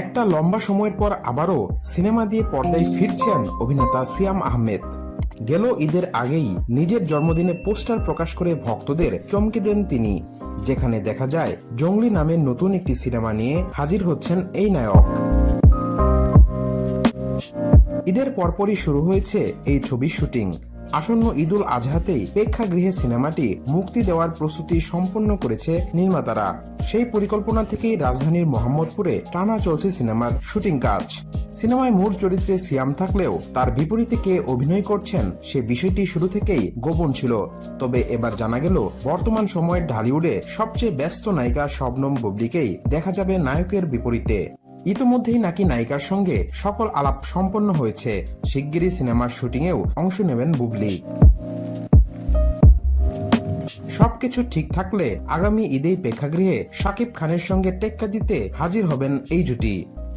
একটা লম্বা সময়ের পর আবারও সিনেমা দিয়ে পর্দায় ফিরছেন অভিনেতা সিয়াম আহমেদ। গেল ঈদের আগেই নিজের জন্মদিনে পোস্টার প্রকাশ করে ভক্তদের চমকে দেন তিনি, যেখানে দেখা যায় জঙ্গলি নামের নতুন একটি সিনেমা নিয়ে হাজির হচ্ছেন এই নায়ক। ঈদের পরপরই শুরু হয়েছে এই ছবির শুটিং। আসন্ন ঈদুল আজহাতেই প্রেক্ষাগৃহে সিনেমাটি মুক্তি দেওয়ার প্রস্তুতি সম্পন্ন করেছে নির্মাতারা। সেই পরিকল্পনা থেকেই রাজধানীর মোহাম্মদপুরে টানা চলছে সিনেমার শুটিং কাজ। সিনেমায় মূল চরিত্রে সিয়াম থাকলেও তার বিপরীতে কে অভিনয় করছেন সে বিষয়টি শুরু থেকেই গোপন ছিল। তবে এবার জানা গেল বর্তমান সময়ের ঢালিউডে সবচেয়ে ব্যস্ত নায়িকা শবনম বুবলিকেই দেখা যাবে নায়কের বিপরীতে। ইতিমধ্যেই নাকি নায়িকার সঙ্গে সকল আলাপ সম্পন্ন হয়েছে। শিগগিরই সিনেমার শুটিংয়েও অংশ নেবেন বুবলি। সবকিছু ঠিক থাকলে আগামী ঈদেই প্রেক্ষাগৃহে শাকিব খানের সঙ্গে টেক্কা দিতে হাজির হবেন এই জুটি।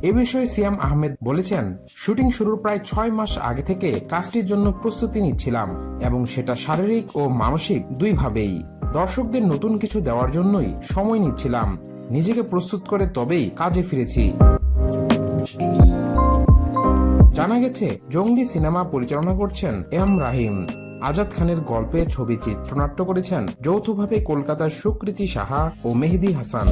এ বিষয়ে সিয়াম আহমেদ বলেছেন, শুটিং শুরুর প্রায় 6 মাস আগে থেকে কাজটির জন্য প্রস্তুতি নিচ্ছিলাম এবং সেটা শারীরিক ও মানসিক দুইভাবেই। দর্শকদের নতুন কিছু দেওয়ার জন্যই সময় নিচ্ছিলাম, নিজেকে প্রস্তুত করে তবেই কাজে ফিরেছি। জানা গেছে জঙ্গলি সিনেমা পরিচালনা করছেন এম রাহিম। আজাদ খানের গল্পে ছবি চিত্রনাট্য করেছেন যৌথভাবে কলকাতার সুকৃতি সাহা ও মেহেদী হাসান।